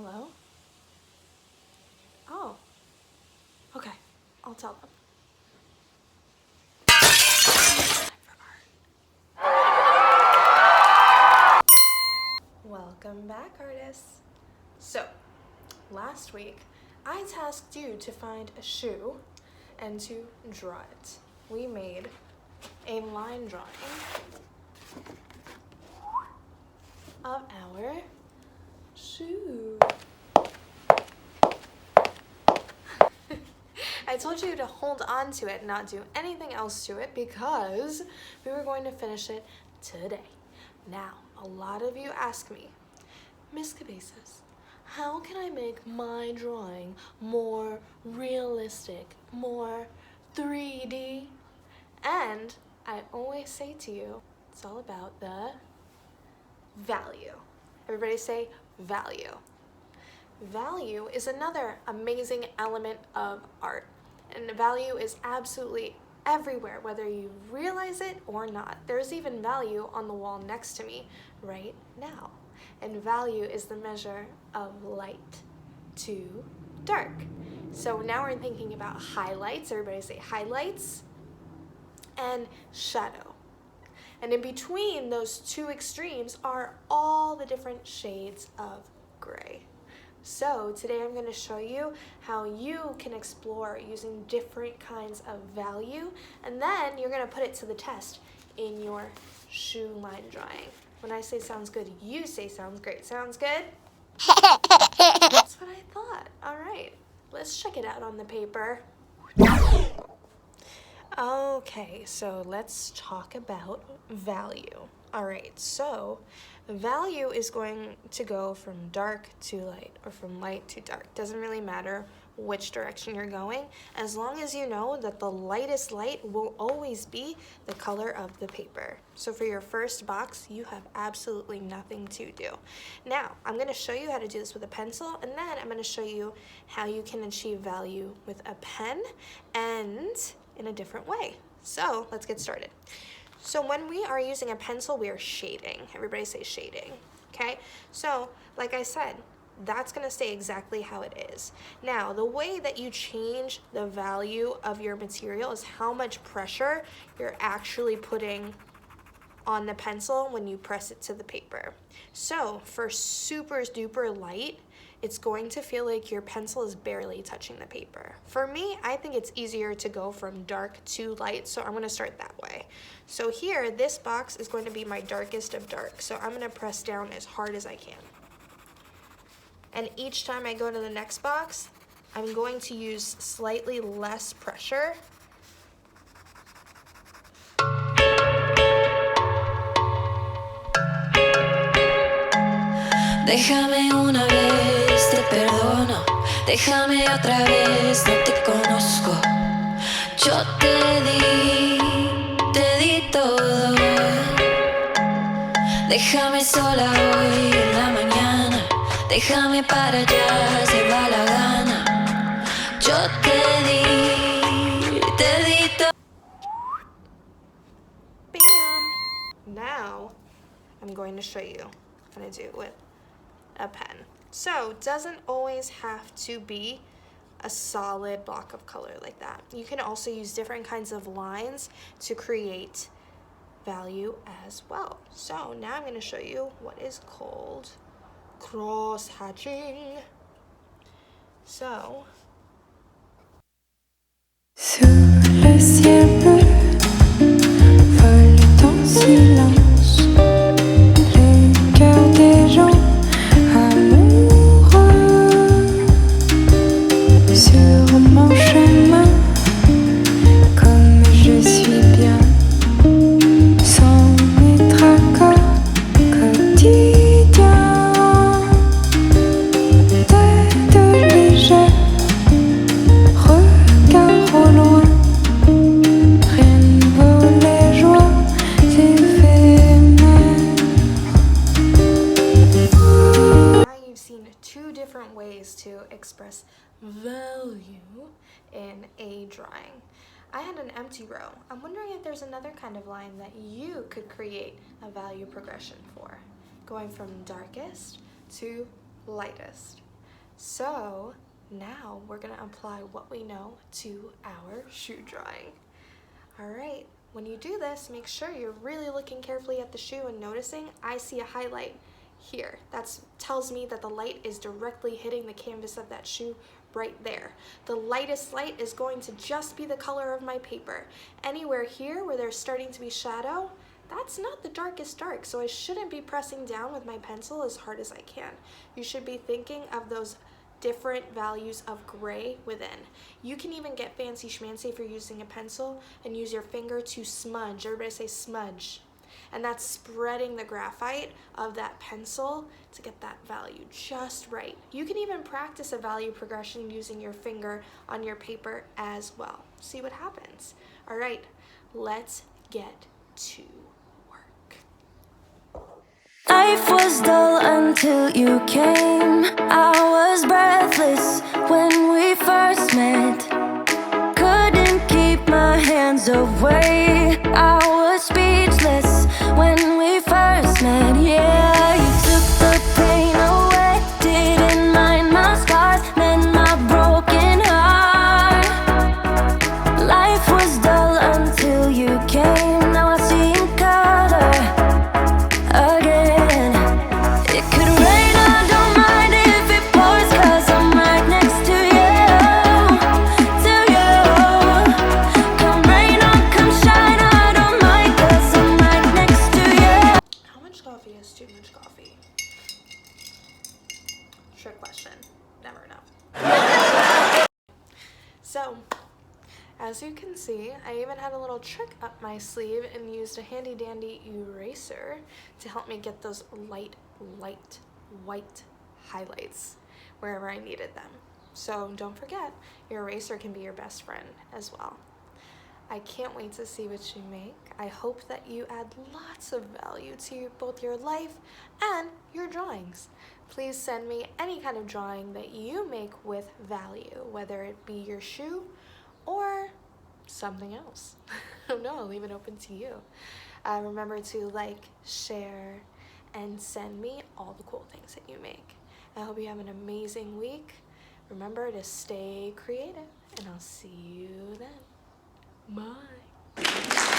Hello? Oh, okay. I'll tell them. Welcome back, artists. So, last week, I tasked you to find a shoe and to draw it. We made a line drawing of our shoe. I told you to hold on to it and not do anything else to it because we were going to finish it today. Now, a lot of you ask me, Miss Cabezas, how can I make my drawing more realistic, more 3D? And I always say to you, it's all about the value. Everybody say value. Value is another amazing element of art, and value is absolutely everywhere, whether you realize it or not. There's even value on the wall next to me right now, and value is the measure of light to dark. So now we're thinking about highlights. Everybody say highlights and shadow. And in between those two extremes are all the different shades of gray. So today I'm going to show you how you can explore using different kinds of value, and then you're going to put it to the test in your shoe line drawing. When I say sounds good, you say sounds great. Sounds good? That's what I thought. All right, let's check it out on the paper. Okay, so let's talk about value. All right, so value is going to go from dark to light or from light to dark. Doesn't really matter which direction you're going, as long as you know that the lightest light will always be the color of the paper. So for your first box, you have absolutely nothing to do. Now, I'm going to show you how to do this with a pencil, and then I'm going to show you how you can achieve value with a pen and in a different way. So let's get started. So when we are using a pencil, we are shading. Everybody say shading, okay? So like I said, that's gonna stay exactly how it is. Now, the way that you change the value of your material is how much pressure you're actually putting on the pencil when you press it to the paper. So for super duper light, it's going to feel like your pencil is barely touching the paper. For me, I think it's easier to go from dark to light, so I'm gonna start that way. So here, this box is going to be my darkest of dark, so I'm gonna press down as hard as I can. And each time I go to the next box, I'm going to use slightly less pressure. Déjame una vez, te perdono. Déjame otra vez, no te conozco. Yo te di todo. Déjame sola hoy en la mañana. Déjame para allá, se va la gana. Yo te di todo. Bam! Now, I'm going to show you how to do it with a pen. So it doesn't always have to be a solid block of color like that. You can also use different kinds of lines to create value as well. So now I'm going to show you what is called cross hatching. So sous le ciel bleu vole en silence les cœurs des gens amoureux sur mon chemin, comme je suis bien sans mes tracas quotidiens. Tête légère, regard au loin, rien ne vaut les joies éphémères. now you've seen two different ways to express value in a drawing. I had an empty row. I'm wondering if there's another kind of line that you could create a value progression for, going from darkest to lightest. So now we're gonna apply what we know to our shoe drawing. All right, when you do this, make sure you're really looking carefully at the shoe and noticing I see a highlight here. That tells me that the light is directly hitting the canvas of that shoe right there. The lightest light is going to just be the color of my paper. Anywhere here where there's starting to be shadow, that's not the darkest dark, so I shouldn't be pressing down with my pencil as hard as I can. You should be thinking of those different values of gray within. You can even get fancy schmancy if you're using a pencil and use your finger to smudge. Everybody say smudge. And that's spreading the graphite of that pencil to get that value just right. You can even practice a value progression using your finger on your paper as well. See what happens. All right, let's get to work. Life was dull until you came. I was breathless when we first met. Couldn't keep my hands away. I was speechless when we first met. Yeah, you took the pain away. Didn't mind my scars, mend my broken heart. Life was dull until you came. Now I see in color again. It could rain, I don't mind if it pours, 'cause I'm right next to you, to you. Come rain or come shine, I don't mind, 'cause I'm right next to you. How much coffee is too much coffee? Trick question. Never know. So, as you can see, I even had a little trick up my sleeve and used a handy dandy eraser to help me get those light white highlights wherever I needed them. So don't forget, your eraser can be your best friend as well. I can't wait to see what you make. I hope that you add lots of value to both your life and your drawings. Please send me any kind of drawing that you make with value, whether it be your shoe or something else. I don't know, I'll leave it open to you. Remember to like, share, and send me all the cool things that you make. I hope you have an amazing week. Remember to stay creative, and I'll see you then. Bye.